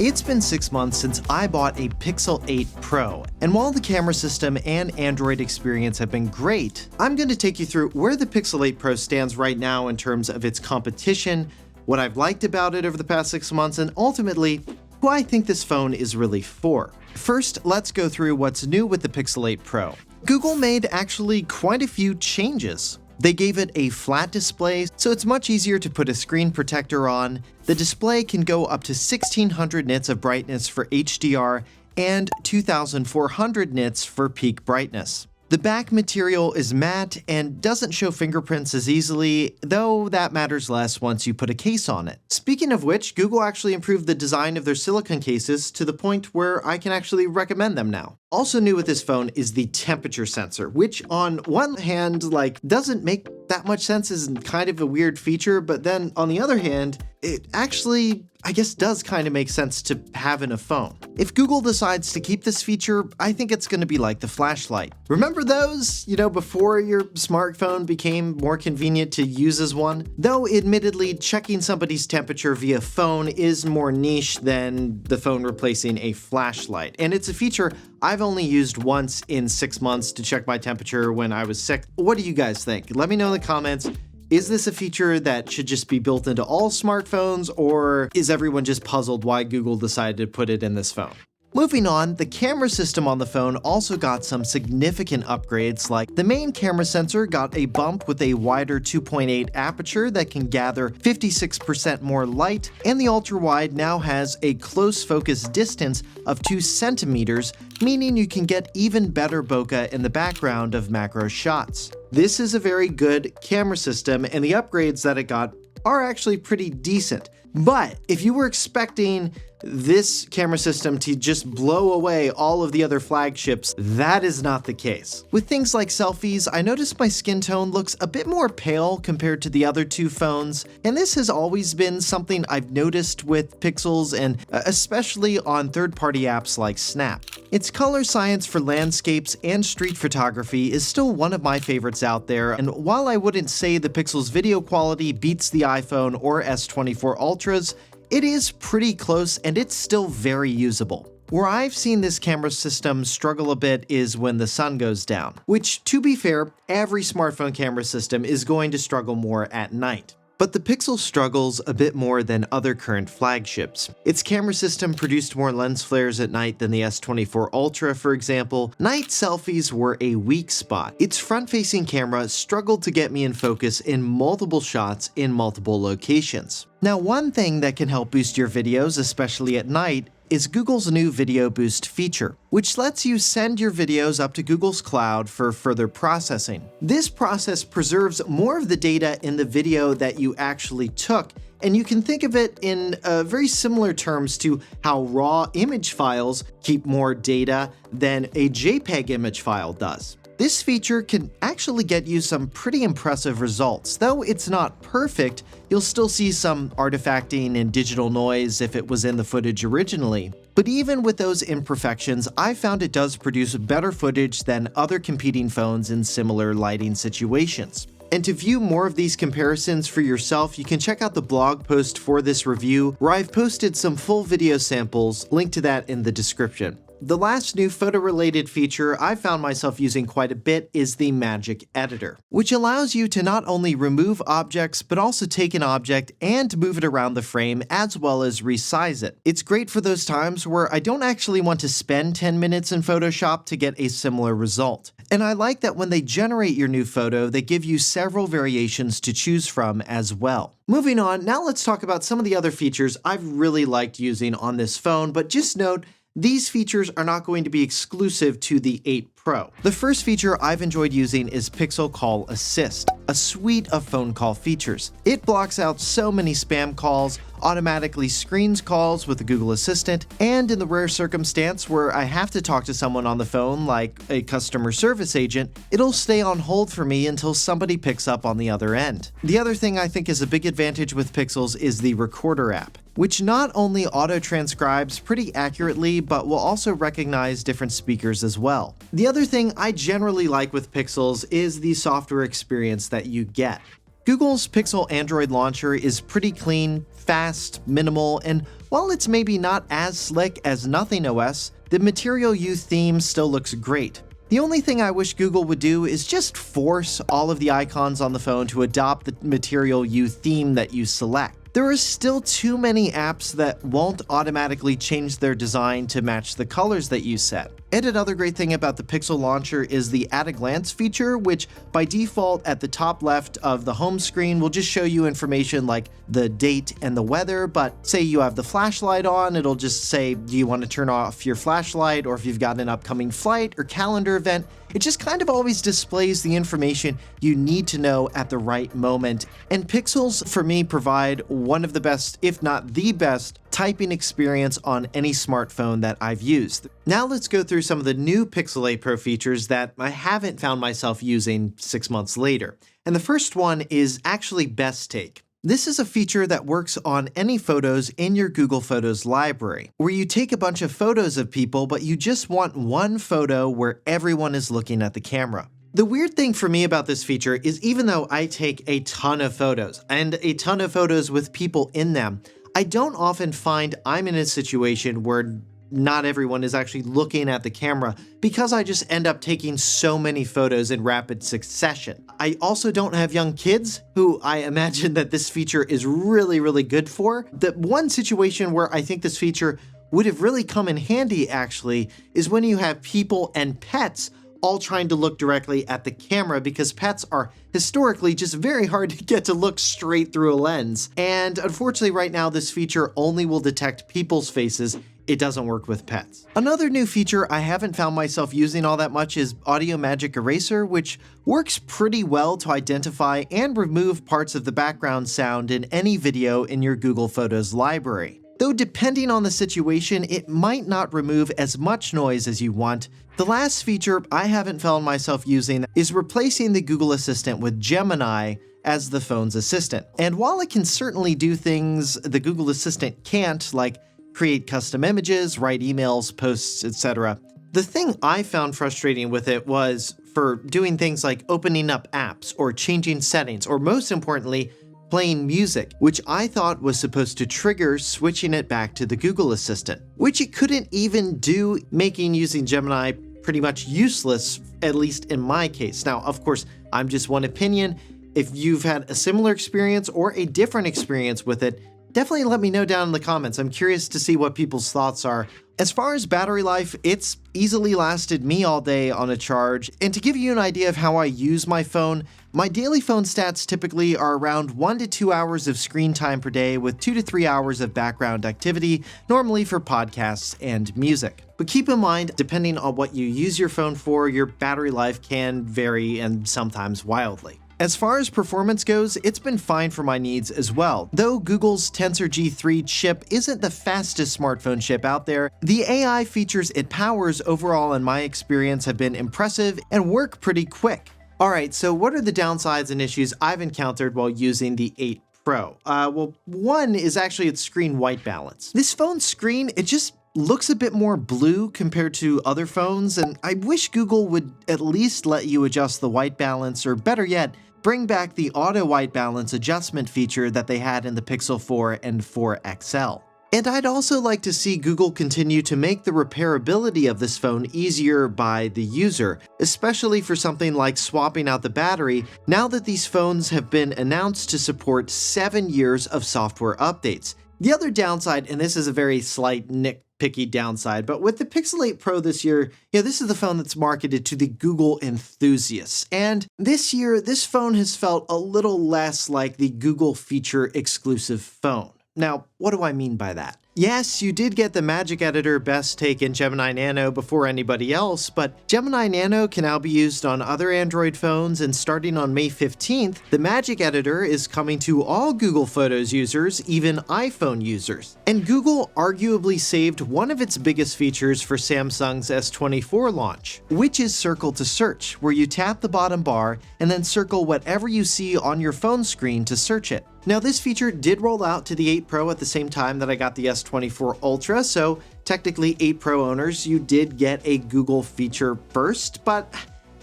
It's been 6 months since I bought a Pixel 8 Pro, and while the camera system and Android experience have been great, I'm going to take you through where the Pixel 8 Pro stands right now in terms of its competition, what I've liked about it over the past 6 months, and ultimately, who I think this phone is really for. First, let's go through what's new with the Pixel 8 Pro. Google made actually quite a few changes. They gave it a flat display, so it's much easier to put a screen protector on. The display can go up to 1600 nits of brightness for HDR and 2400 nits for peak brightness. The back material is matte and doesn't show fingerprints as easily, though that matters less once you put a case on it. Speaking of which, Google actually improved the design of their silicone cases to the point where I can actually recommend them now. Also new with this phone is the temperature sensor, which on one hand, doesn't make that much sense as kind of a weird feature, but then on the other hand, it actually, I guess, does kind of make sense to have in a phone. If Google decides to keep this feature, I think it's going to be like the flashlight. Remember those? Before your smartphone became more convenient to use as one? Though admittedly, checking somebody's temperature via phone is more niche than the phone replacing a flashlight, and it's a feature I've only used once in 6 months to check my temperature when I was sick. What do you guys think? Let me know in the comments. Is this a feature that should just be built into all smartphones, or is everyone just puzzled why Google decided to put it in this phone? Moving on, the camera system on the phone also got some significant upgrades, like the main camera sensor got a bump with a wider 2.8 aperture that can gather 56% more light, and the ultra-wide now has a close focus distance of 2 centimeters, meaning you can get even better bokeh in the background of macro shots. This is a very good camera system, and the upgrades that it got are actually pretty decent. But if you were expecting this camera system to just blow away all of the other flagships, that is not the case. With things like selfies, I noticed my skin tone looks a bit more pale compared to the other two phones, and this has always been something I've noticed with Pixels and especially on third-party apps like Snap. Its color science for landscapes and street photography is still one of my favorites out there, and while I wouldn't say the Pixel's video quality beats the iPhone or S24 Ultras, it is pretty close and it's still very usable. Where I've seen this camera system struggle a bit is when the sun goes down, which, to be fair, every smartphone camera system is going to struggle more at night. But the Pixel struggles a bit more than other current flagships. Its camera system produced more lens flares at night than the S24 Ultra, for example. Night selfies were a weak spot. Its front-facing camera struggled to get me in focus in multiple shots in multiple locations. Now, one thing that can help boost your videos, especially at night, is Google's new Video Boost feature, which lets you send your videos up to Google's cloud for further processing. This process preserves more of the data in the video that you actually took, and you can think of it in very similar terms to how raw image files keep more data than a JPEG image file does. This feature can actually get you some pretty impressive results. Though it's not perfect, you'll still see some artifacting and digital noise if it was in the footage originally. But even with those imperfections, I found it does produce better footage than other competing phones in similar lighting situations. And to view more of these comparisons for yourself, you can check out the blog post for this review, where I've posted some full video samples, link to that in the description. The last new photo-related feature I've found myself using quite a bit is the Magic Editor, which allows you to not only remove objects, but also take an object and move it around the frame as well as resize it. It's great for those times where I don't actually want to spend 10 minutes in Photoshop to get a similar result. And I like that when they generate your new photo, they give you several variations to choose from as well. Moving on, now let's talk about some of the other features I've really liked using on this phone, but just note, these features are not going to be exclusive to the 8 Pro. The first feature I've enjoyed using is Pixel Call Assist, a suite of phone call features. It blocks out so many spam calls, automatically screens calls with the Google Assistant, and in the rare circumstance where I have to talk to someone on the phone, like a customer service agent, it'll stay on hold for me until somebody picks up on the other end. The other thing I think is a big advantage with Pixels is the Recorder app, which not only auto-transcribes pretty accurately, but will also recognize different speakers as well. The other thing I generally like with Pixels is the software experience that you get. Google's Pixel Android launcher is pretty clean, fast, minimal, and while it's maybe not as slick as Nothing OS, the Material You theme still looks great. The only thing I wish Google would do is just force all of the icons on the phone to adopt the Material You theme that you select. There are still too many apps that won't automatically change their design to match the colors that you set. And another great thing about the Pixel launcher is the At a Glance feature, which by default at the top left of the home screen will just show you information like the date and the weather, but say you have the flashlight on, it'll just say, do you want to turn off your flashlight, or if you've got an upcoming flight or calendar event. It just kind of always displays the information you need to know at the right moment. And Pixels, for me, provide one of the best, if not the best, typing experience on any smartphone that I've used. Now let's go through some of the new Pixel 8 Pro features that I haven't found myself using 6 months later. And the first one is actually Best Take. This is a feature that works on any photos in your Google Photos library, where you take a bunch of photos of people, but you just want one photo where everyone is looking at the camera. The weird thing for me about this feature is even though I take a ton of photos, and a ton of photos with people in them, I don't often find I'm in a situation where not everyone is actually looking at the camera because I just end up taking so many photos in rapid succession. I also don't have young kids who I imagine that this feature is really, really good for. The one situation where I think this feature would have really come in handy actually is when you have people and pets all trying to look directly at the camera, because pets are historically just very hard to get to look straight through a lens. And unfortunately right now this feature only will detect people's faces. It doesn't work with pets. Another new feature I haven't found myself using all that much is Audio Magic Eraser, which works pretty well to identify and remove parts of the background sound in any video in your Google Photos library. Though depending on the situation, it might not remove as much noise as you want. The last feature I haven't found myself using is replacing the Google Assistant with Gemini as the phone's assistant. And while it can certainly do things the Google Assistant can't, like create custom images, write emails, posts, etc., the thing I found frustrating with it was for doing things like opening up apps or changing settings, or most importantly, playing music, which I thought was supposed to trigger switching it back to the Google Assistant, which it couldn't even do, making using Gemini pretty much useless, at least in my case. Now, of course, I'm just one opinion. If you've had a similar experience or a different experience with it, definitely let me know down in the comments. I'm curious to see what people's thoughts are. As far as battery life, it's easily lasted me all day on a charge. And to give you an idea of how I use my phone, my daily phone stats typically are around 1 to 2 hours of screen time per day with 2 to 3 hours of background activity, normally for podcasts and music. But keep in mind, depending on what you use your phone for, your battery life can vary and sometimes wildly. As far as performance goes, it's been fine for my needs as well. Though Google's Tensor G3 chip isn't the fastest smartphone chip out there, the AI features it powers overall in my experience have been impressive and work pretty quick. Alright, so what are the downsides and issues I've encountered while using the 8 Pro? Well, one is actually its screen white balance. This phone's screen, it just looks a bit more blue compared to other phones, and I wish Google would at least let you adjust the white balance, or better yet, bring back the auto white balance adjustment feature that they had in the Pixel 4 and 4 XL. And I'd also like to see Google continue to make the repairability of this phone easier by the user, especially for something like swapping out the battery, now that these phones have been announced to support 7 years of software updates. The other downside, and this is a very slight nitpicky downside, but with the Pixel 8 Pro this year, this is the phone that's marketed to the Google enthusiasts. And this year, this phone has felt a little less like the Google feature exclusive phone. Now, what do I mean by that? Yes, you did get the Magic Editor Best Take in Gemini Nano before anybody else, but Gemini Nano can now be used on other Android phones, and starting on May 15th, the Magic Editor is coming to all Google Photos users, even iPhone users. And Google arguably saved one of its biggest features for Samsung's S24 launch, which is Circle to Search, where you tap the bottom bar and then circle whatever you see on your phone screen to search it. Now, this feature did roll out to the 8 Pro at the same time that I got the S24 Ultra, so technically 8 Pro owners, you did get a Google feature first, but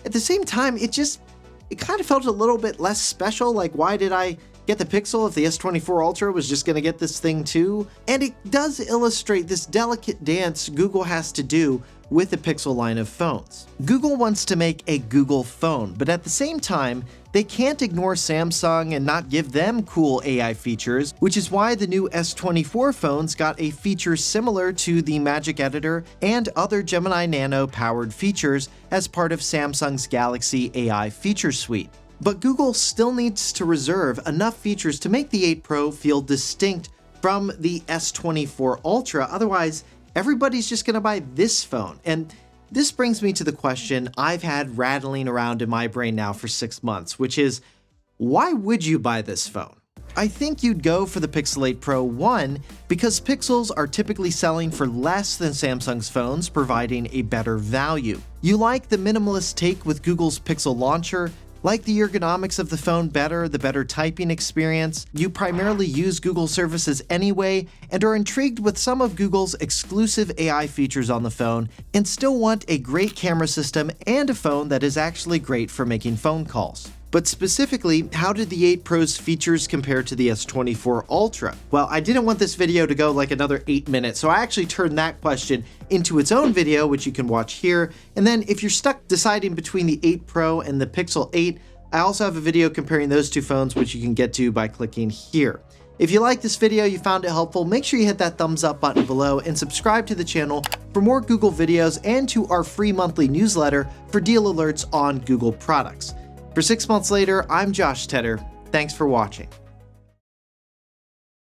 at the same time, it kind of felt a little bit less special. Like, why did I get the Pixel if the S24 Ultra was just going to get this thing too? And it does illustrate this delicate dance Google has to do with the Pixel line of phones. Google wants to make a Google phone, but at the same time, they can't ignore Samsung and not give them cool AI features, which is why the new S24 phones got a feature similar to the Magic Editor and other Gemini Nano powered features as part of Samsung's Galaxy AI feature suite. But Google still needs to reserve enough features to make the 8 Pro feel distinct from the S24 Ultra, otherwise everybody's just going to buy this phone. And this brings me to the question I've had rattling around in my brain now for 6 months, which is, why would you buy this phone? I think you'd go for the Pixel 8 Pro, one, because Pixels are typically selling for less than Samsung's phones, providing a better value. You like the minimalist take with Google's Pixel launcher, like the ergonomics of the phone better, the better typing experience, you primarily use Google services anyway, and are intrigued with some of Google's exclusive AI features on the phone, and still want a great camera system and a phone that is actually great for making phone calls. But specifically, how did the 8 Pro's features compare to the S24 Ultra? Well, I didn't want this video to go like another 8 minutes, so I actually turned that question into its own video, which you can watch here. And then if you're stuck deciding between the 8 Pro and the Pixel 8, I also have a video comparing those two phones, which you can get to by clicking here. If you like this video, you found it helpful, make sure you hit that thumbs up button below and subscribe to the channel for more Google videos and to our free monthly newsletter for deal alerts on Google products. For 6 months later, I'm Josh Tedder. Thanks for watching.